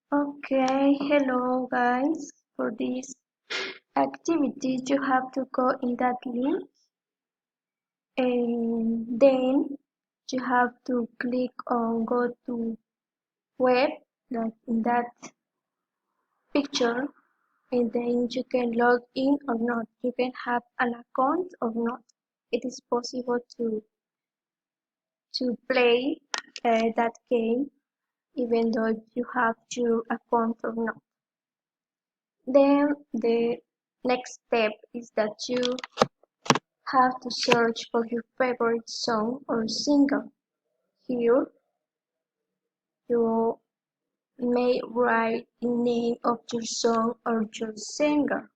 Okay, hello guys. For this activity, you have to go in that link and then you have to click on go to web, like in that picture, and then you can log in or not. You can have an account or not. It is possible to play that game even though you have your account or not. Then the next step is that you have to search for your favorite song or singer. Here you may write the name of your song or your singer.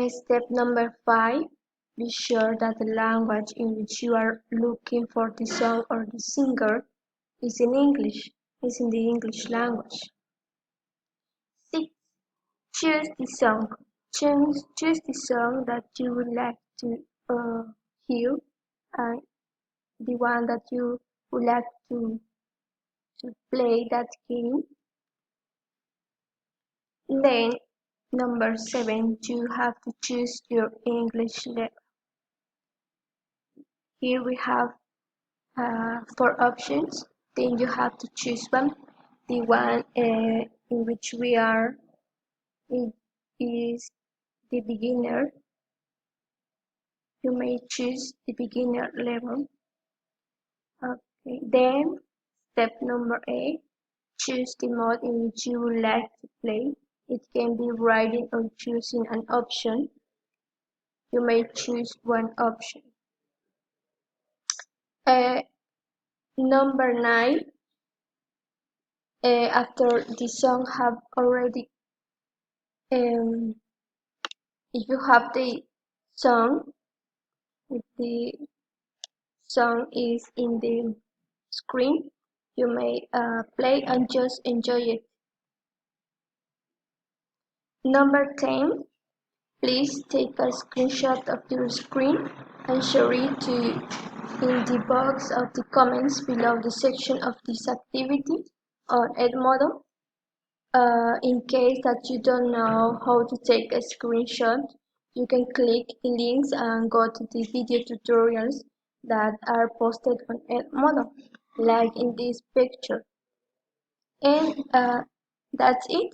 Step number 5. Be sure that the language in which you are looking for the song or the singer is in English, is in the English language. 6. Choose the song. Choose the song that you would like to hear and the one that you would like to play that game. Then number 7, you have to choose your English level. Here we have 4 options. Then you have to choose one. The one in which we are is the beginner. You may choose the beginner level. Okay. Then step number 8. Choose the mode in which you would like to play. It can be writing or choosing an option. You may choose one option. Uh, Number 9. After the song have already, if you have the song, if the song is in the screen, you may play and just enjoy it. Number 10. Please take a screenshot of your screen and share it in the box of the comments below the section of this activity on Edmodo. In case that you don't know how to take a screenshot, you can click the links and go to the video tutorials that are posted on Edmodo, like in this picture. And that's it.